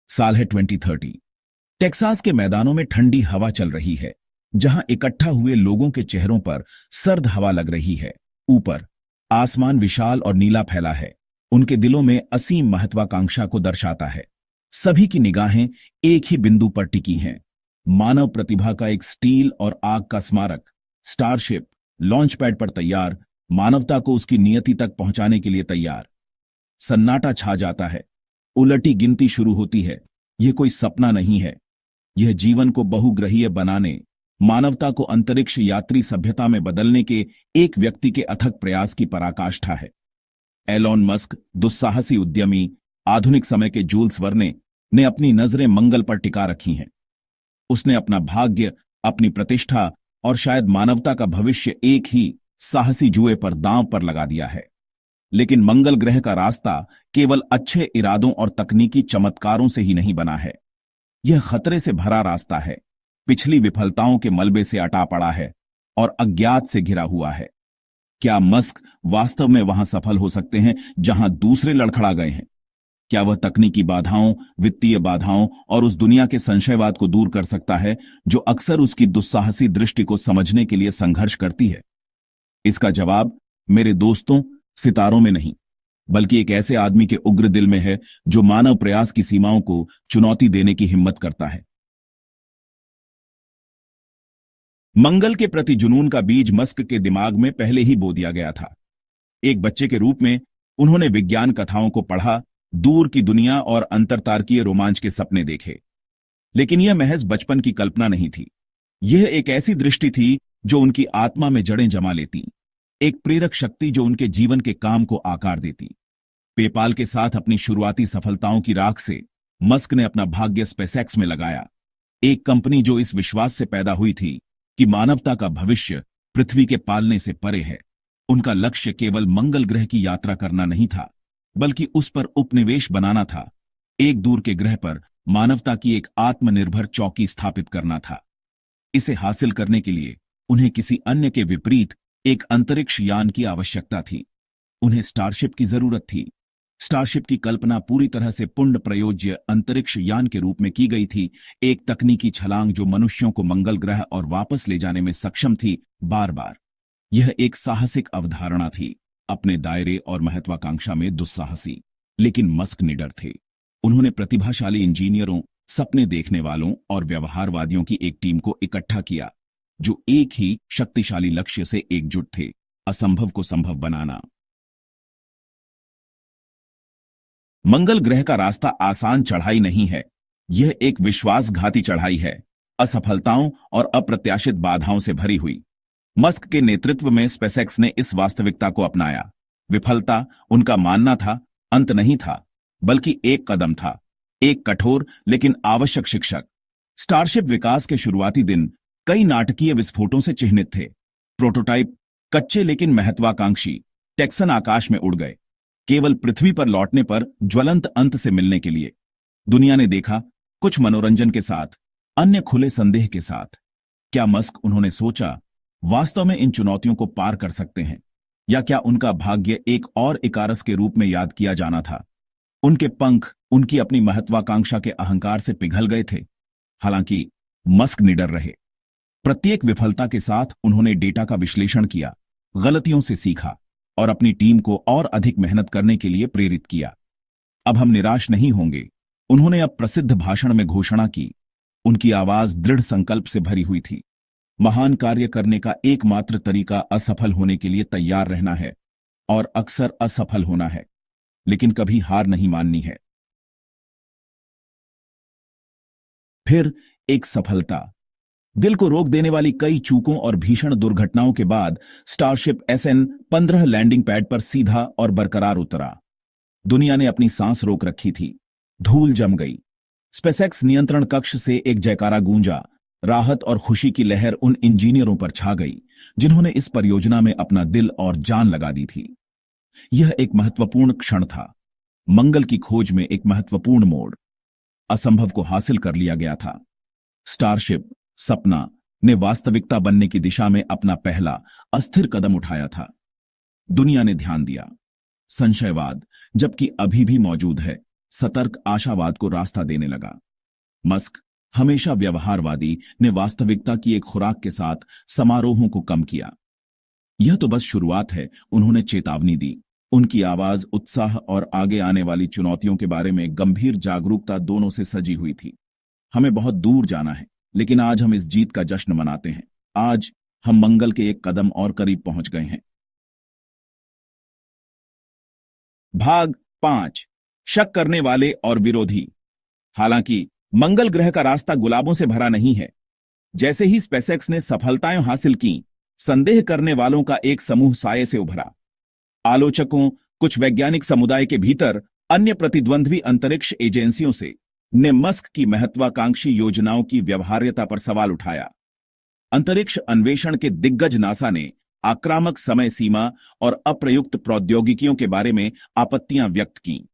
साल है 2030। टेक्सास के मैदानों में ठंडी हवा चल रही है, जहां इकट्ठा हुए लोगों के चेहरों पर सर्द हवा लग रही है। ऊपर आसमान विशाल और नीला फैला है, उनके दिलों में असीम महत्वाकांक्षा को दर्शाता है। सभी की निगाहें एक ही बिंदु पर टिकी हैं, मानव प्रतिभा का एक स्टील और आग का स्मारक, स्टारशिप लॉन्च पैड पर तैयार, मानवता को उसकी नियति तक पहुंचाने के लिए तैयार। सन्नाटा छा जाता है, उलटी गिनती शुरू होती है। यह कोई सपना नहीं है, यह जीवन को बहुग्रहीय बनाने, मानवता को अंतरिक्ष यात्री सभ्यता में बदलने के एक व्यक्ति के अथक प्रयास की पराकाष्ठा है। एलॉन मस्क, दुस्साहसी उद्यमी, आधुनिक समय के जूल्स वर्ने ने अपनी नजरें मंगल पर टिका रखी हैं। उसने अपना भाग्य, अपनी प्रतिष्ठा और शायद मानवता का भविष्य एक ही साहसी जुए पर दांव पर लगा दिया है। लेकिन मंगल ग्रह का रास्ता केवल अच्छे इरादों और तकनीकी चमत्कारों से ही नहीं बना है। यह खतरे से भरा रास्ता है, पिछली विफलताओं के मलबे से अटा पड़ा है और अज्ञात से घिरा हुआ है। क्या मस्क वास्तव में वहां सफल हो सकते हैं जहां दूसरे लड़खड़ा गए हैं? क्या वह तकनीकी बाधाओं, वित्तीय बाधाओं और उस दुनिया के संशयवाद को दूर कर सकता है जो अक्सर उसकी दुस्साहसी दृष्टि को समझने के लिए संघर्ष करती है? इसका जवाब मेरे दोस्तों सितारों में नहीं, बल्कि एक ऐसे आदमी के उग्र दिल में है जो मानव प्रयास की सीमाओं को चुनौती देने की हिम्मत करता है। मंगल के प्रति जुनून का बीज मस्क के दिमाग में पहले ही बो दिया गया था। एक बच्चे के रूप में उन्होंने विज्ञान कथाओं को पढ़ा, दूर की दुनिया और अंतरतारकीय रोमांच के सपने देखे। लेकिन यह महज बचपन की कल्पना नहीं थी। यह एक ऐसी दृष्टि थी जो उनकी आत्मा में जड़ें जमा लेती, एक प्रेरक शक्ति जो उनके जीवन के काम को आकार देती। पेपाल के साथ अपनी शुरुआती सफलताओं की राख से मस्क ने अपना भाग्य स्पेसएक्स में लगाया, एक कंपनी जो इस विश्वास से पैदा हुई थी कि मानवता का भविष्य पृथ्वी के पालने से परे है। उनका लक्ष्य केवल मंगल ग्रह की यात्रा करना नहीं था, बल्कि उस पर उपनिवेश बनाना था। एक दूर के ग्रह पर मानवता की एक आत्मनिर्भर चौकी स्थापित करना था। इसे हासिल करने के लिए उन्हें किसी अन्य के विपरीत एक अंतरिक्ष यान की आवश्यकता थी। उन्हें स्टारशिप की जरूरत थी। स्टारशिप की कल्पना पूरी तरह से पुण्य प्रयोज्य अंतरिक्ष यान के रूप में की गई थी, एक तकनीकी छलांग जो मनुष्यों को मंगल ग्रह और वापस ले जाने में सक्षम थी, बार बार। यह एक साहसिक अवधारणा थी, अपने दायरे और महत्वाकांक्षा में दुस्साहसी। लेकिन मस्क निडर थे। उन्होंने प्रतिभाशाली इंजीनियरों, सपने देखने वालों और व्यवहारवादियों की एक टीम को इकट्ठा किया, जो एक ही शक्तिशाली लक्ष्य से एकजुट थे, असंभव को संभव बनाना। मंगल ग्रह का रास्ता आसान चढ़ाई नहीं है, यह एक विश्वासघाती चढ़ाई है, असफलताओं और अप्रत्याशित बाधाओं से भरी हुई। मस्क के नेतृत्व में स्पेसएक्स ने इस वास्तविकता को अपनाया। विफलता, उनका मानना था, अंत नहीं था, बल्कि एक कदम था, एक कठोर लेकिन आवश्यक शिक्षक। स्टारशिप विकास के शुरुआती दिन कई नाटकीय विस्फोटों से चिह्नित थे। प्रोटोटाइप कच्चे लेकिन महत्वाकांक्षी टेक्सन आकाश में उड़ गए, केवल पृथ्वी पर लौटने पर ज्वलंत अंत से मिलने के लिए। दुनिया ने देखा, कुछ मनोरंजन के साथ, अन्य खुले संदेह के साथ। क्या मस्क, उन्होंने सोचा, वास्तव में इन चुनौतियों को पार कर सकते हैं? या क्या उनका भाग्य एक और इकारस के रूप में याद किया जाना था? उनके पंख उनकी अपनी महत्वाकांक्षा के अहंकार से पिघल गए थे। हालांकि मस्क निडर रहे। प्रत्येक विफलता के साथ उन्होंने डेटा का विश्लेषण किया, गलतियों से सीखा और अपनी टीम को और अधिक मेहनत करने के लिए प्रेरित किया। अब हम निराश नहीं होंगे, उन्होंने अब प्रसिद्ध भाषण में घोषणा की। उनकी आवाज दृढ़ संकल्प से भरी हुई थी। महान कार्य करने का एकमात्र तरीका असफल होने के लिए तैयार रहना है, और अक्सर असफल होना है, लेकिन कभी हार नहीं माननी है। फिर एक सफलता। दिल को रोक देने वाली कई चूकों और भीषण दुर्घटनाओं के बाद स्टारशिप SN-15 लैंडिंग पैड पर सीधा और बरकरार उतरा। दुनिया ने अपनी सांस रोक रखी थी। धूल जम गई। स्पेसएक्स नियंत्रण कक्ष से एक जयकारा गूंजा। राहत और खुशी की लहर उन इंजीनियरों पर छा गई जिन्होंने इस परियोजना में अपना दिल और जान लगा दी थी। यह एक महत्वपूर्ण क्षण था। मंगल की खोज में एक महत्वपूर्ण मोड़। असंभव को हासिल कर लिया गया था। स्टारशिप सपना ने वास्तविकता बनने की दिशा में अपना पहला अस्थिर कदम उठाया था। दुनिया ने ध्यान दिया। संशयवाद, जबकि अभी भी मौजूद है, सतर्क आशावाद को रास्ता देने लगा। मस्क, हमेशा व्यवहारवादी, ने वास्तविकता की एक खुराक के साथ समारोहों को कम किया। यह तो बस शुरुआत है, उन्होंने चेतावनी दी। उनकी आवाज उत्साह और आगे आने वाली चुनौतियों के बारे में गंभीर जागरूकता दोनों से सजी हुई थी। हमें बहुत दूर जाना है, लेकिन आज हम इस जीत का जश्न मनाते हैं। आज हम मंगल के एक कदम और करीब पहुंच गए हैं। भाग 5, शक करने वाले और विरोधी। हालांकि मंगल ग्रह का रास्ता गुलाबों से भरा नहीं है। जैसे ही स्पेसएक्स ने सफलताएं हासिल की, संदेह करने वालों का एक समूह साये से उभरा। आलोचकों, कुछ वैज्ञानिक समुदाय के भीतर अन्य प्रतिद्वंद्वी अंतरिक्ष एजेंसियों से ने मस्क की महत्वाकांक्षी योजनाओं की व्यवहार्यता पर सवाल उठाया। अंतरिक्ष अन्वेषण के दिग्गज नासा ने आक्रामक समय सीमा और अप्रयुक्त प्रौद्योगिकियों के बारे में आपत्तियां व्यक्त की।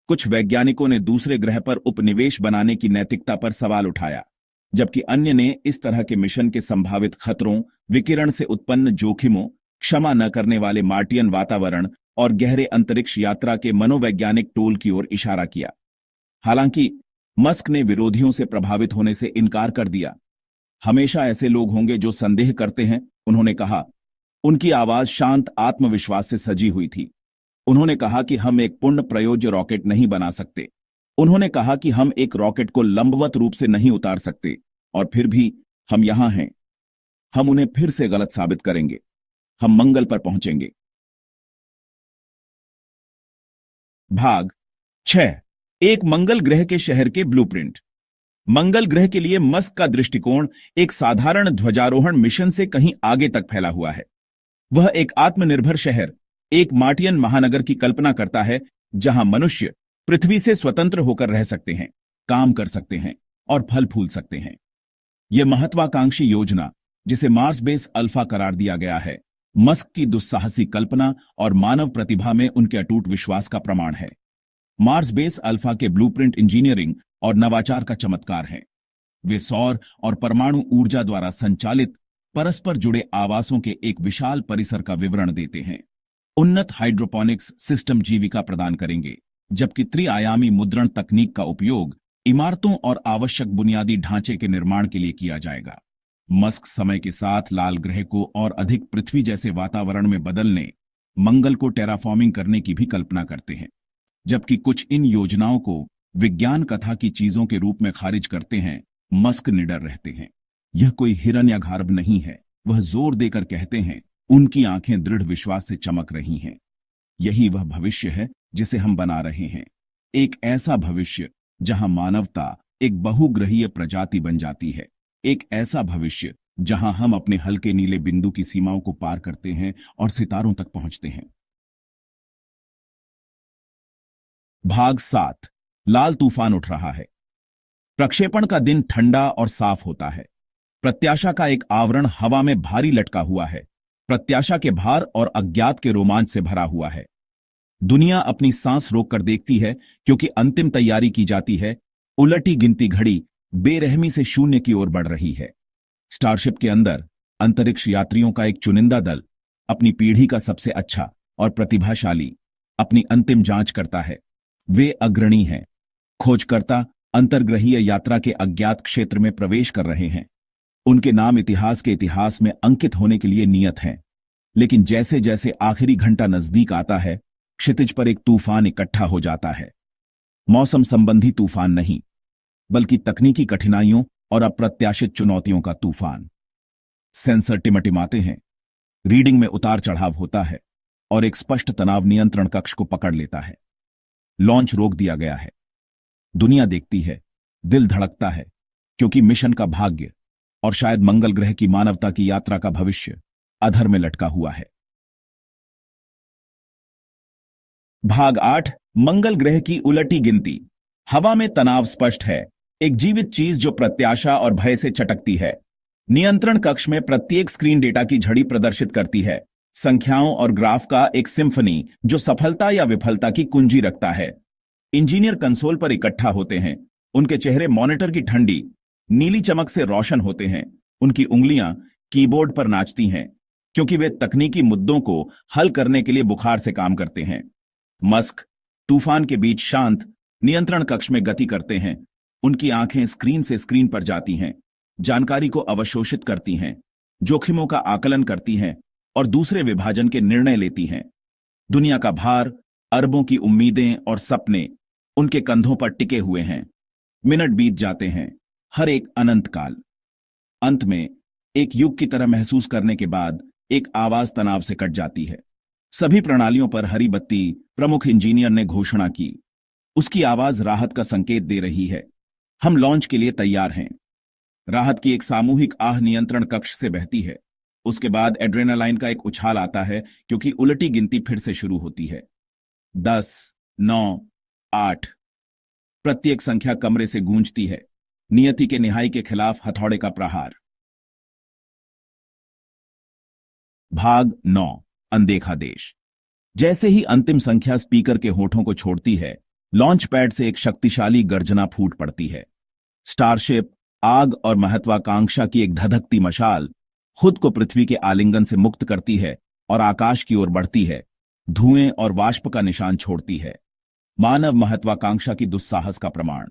कुछ वैज्ञानिकों ने दूसरे ग्रह पर उपनिवेश बनाने की नैतिकता पर सवाल उठाया, जबकि अन्य ने इस तरह के मिशन के संभावित खतरों, विकिरण से उत्पन्न जोखिमों, क्षमा न करने वाले मार्टियन वातावरण और गहरे अंतरिक्ष यात्रा के मनोवैज्ञानिक टोल की ओर इशारा किया। हालांकि मस्क ने विरोधियों से प्रभावित होने से इनकार कर दिया। हमेशा ऐसे लोग होंगे जो संदेह करते हैं, उन्होंने कहा। उनकी आवाज शांत आत्मविश्वास से सजी हुई थी। उन्होंने कहा कि हम एक पूर्ण प्रयोज्य रॉकेट नहीं बना सकते। उन्होंने कहा कि हम एक रॉकेट को लंबवत रूप से नहीं उतार सकते, और फिर भी हम यहां हैं। हम उन्हें फिर से गलत साबित करेंगे। हम मंगल पर पहुंचेंगे। भाग 6, एक मंगल ग्रह के शहर के ब्लूप्रिंट। मंगल ग्रह के लिए मस्क का दृष्टिकोण एक साधारण ध्वजारोहण मिशन से कहीं आगे तक फैला हुआ है। वह एक आत्मनिर्भर शहर, एक मार्टियन महानगर की कल्पना करता है, जहां मनुष्य पृथ्वी से स्वतंत्र होकर रह सकते हैं, काम कर सकते हैं और फल फूल सकते हैं। यह महत्वाकांक्षी योजना, जिसे मार्स बेस अल्फा करार दिया गया है, मस्क की दुस्साहसी कल्पना और मानव प्रतिभा में उनके अटूट विश्वास का प्रमाण है। मार्स बेस अल्फा के ब्लूप्रिंट इंजीनियरिंग और नवाचार का चमत्कार हैं। वे सौर और परमाणु ऊर्जा द्वारा संचालित परस्पर जुड़े आवासों के एक विशाल परिसर का विवरण देते हैं। उन्नत हाइड्रोपोनिक्स सिस्टम जीविका प्रदान करेंगे, जबकि त्रिआयामी मुद्रण तकनीक का उपयोग इमारतों और आवश्यक बुनियादी ढांचे के निर्माण के लिए किया जाएगा। मस्क समय के साथ लाल ग्रह को और अधिक पृथ्वी जैसे वातावरण में बदलने, मंगल को टेराफॉर्मिंग करने की भी कल्पना करते हैं, जबकि कुछ इन योजनाओं को विज्ञान कथा की चीजों के रूप में खारिज करते हैं। मस्क निडर रहते हैं। यह कोई हिरण्यगार्भ नहीं है, वह जोर देकर कहते हैं। उनकी आंखें दृढ़ विश्वास से चमक रही हैं। यही वह भविष्य है जिसे हम बना रहे हैं, एक ऐसा भविष्य जहां मानवता एक बहुग्रहीय प्रजाति बन जाती है, एक ऐसा भविष्य जहां हम अपने हल्के नीले बिंदु की सीमाओं को पार करते हैं और सितारों तक पहुंचते हैं। भाग 7, लाल तूफान उठ रहा है। प्रक्षेपण का दिन ठंडा और साफ होता है। प्रत्याशा का एक आवरण हवा में भारी लटका हुआ है, प्रत्याशा के भार और अज्ञात के रोमांच से भरा हुआ है। दुनिया अपनी सांस रोककर देखती है, क्योंकि अंतिम तैयारी की जाती है। उलटी गिनती घड़ी बेरहमी से शून्य की ओर बढ़ रही है। स्टारशिप के अंदर अंतरिक्ष यात्रियों का एक चुनिंदा दल, अपनी पीढ़ी का सबसे अच्छा और प्रतिभाशाली, अपनी अंतिम जांच करता है। वे अग्रणी हैं। खोजकर्ता अंतर्ग्रहीय यात्रा के अज्ञात क्षेत्र में प्रवेश कर रहे हैं। उनके नाम इतिहास के इतिहास में अंकित होने के लिए नियत हैं। लेकिन जैसे जैसे आखिरी घंटा नजदीक आता है, क्षितिज पर एक तूफान इकट्ठा हो जाता है। मौसम संबंधी तूफान नहीं, बल्कि तकनीकी कठिनाइयों और अप्रत्याशित चुनौतियों का तूफान। सेंसर टिमटिमाते हैं, रीडिंग में उतार चढ़ाव होता है और एक स्पष्ट तनाव नियंत्रण कक्ष को पकड़ लेता है। लॉन्च रोक दिया गया है। दुनिया देखती है, दिल धड़कता है, क्योंकि मिशन का भाग्य और शायद मंगल ग्रह की मानवता की यात्रा का भविष्य अधर में लटका हुआ है। भाग 8, मंगल ग्रह की उलटी गिनती। हवा में तनाव स्पष्ट है, एक जीवित चीज जो प्रत्याशा और भय से चटकती है। नियंत्रण कक्ष में प्रत्येक स्क्रीन डेटा की झड़ी प्रदर्शित करती है, संख्याओं और ग्राफ का एक सिम्फनी जो सफलता या विफलता की कुंजी रखता है। इंजीनियर कंसोल पर इकट्ठा होते हैं। उनके चेहरे मॉनिटर की ठंडी नीली चमक से रोशन होते हैं। उनकी उंगलियां कीबोर्ड पर नाचती हैं, क्योंकि वे तकनीकी मुद्दों को हल करने के लिए बुखार से काम करते हैं। मस्क तूफान के बीच शांत नियंत्रण कक्ष में गति करते हैं। उनकी आंखें स्क्रीन से स्क्रीन पर जाती हैं, जानकारी को अवशोषित करती हैं, जोखिमों का आकलन करती हैं और दूसरे विभाजन के निर्णय लेती हैं। दुनिया का भार, अरबों की उम्मीदें और सपने उनके कंधों पर टिके हुए हैं। मिनट बीत जाते हैं, हर एक अनंत काल। अंत में एक युग की तरह महसूस करने के बाद एक आवाज तनाव से कट जाती है। सभी प्रणालियों पर हरी बत्ती। प्रमुख इंजीनियर ने घोषणा की। उसकी आवाज राहत का संकेत दे रही है। हम लॉन्च के लिए तैयार हैं। राहत की एक सामूहिक आह नियंत्रण कक्ष से बहती है। उसके बाद एड्रेनालाइन का एक उछाल आता है क्योंकि उलटी गिनती फिर से शुरू होती है। 10, 9, 8। प्रत्येक संख्या कमरे से गूंजती है। नियति के निहाई के खिलाफ हथौड़े का प्रहार। भाग 9, अनदेखा देश। जैसे ही अंतिम संख्या स्पीकर के होठों को छोड़ती है, लॉन्च पैड से एक शक्तिशाली गर्जना फूट पड़ती है। स्टारशिप, आग और महत्वाकांक्षा की एक धधकती मशाल, खुद को पृथ्वी के आलिंगन से मुक्त करती है और आकाश की ओर बढ़ती है, धुएं और वाष्प का निशान छोड़ती है। मानव महत्वाकांक्षा की दुस्साहस का प्रमाण।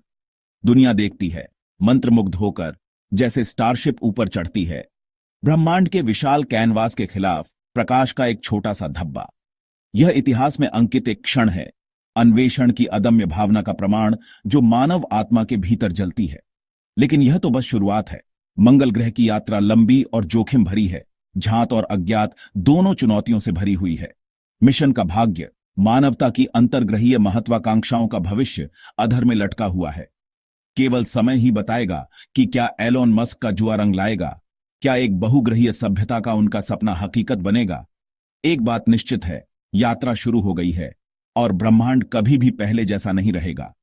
दुनिया देखती है, मंत्रमुग्ध होकर, जैसे स्टारशिप ऊपर चढ़ती है। ब्रह्मांड के विशाल कैनवास के खिलाफ प्रकाश का एक छोटा सा धब्बा। यह इतिहास में अंकित एक क्षण है, अन्वेषण की अदम्य भावना का प्रमाण जो मानव आत्मा के भीतर जलती है। लेकिन यह तो बस शुरुआत है। मंगल ग्रह की यात्रा लंबी और जोखिम भरी है। ज्ञात और अज्ञात दोनों चुनौतियों से भरी हुई है। मिशन का भाग्य, मानवता की अंतर्ग्रहीय महत्वाकांक्षाओं का भविष्य अधर में लटका हुआ है। केवल समय ही बताएगा कि क्या एलोन मस्क का जुआ रंग लाएगा, क्या एक बहुग्रहीय सभ्यता का उनका सपना हकीकत बनेगा। एक बात निश्चित है, यात्रा शुरू हो गई है और ब्रह्मांड कभी भी पहले जैसा नहीं रहेगा।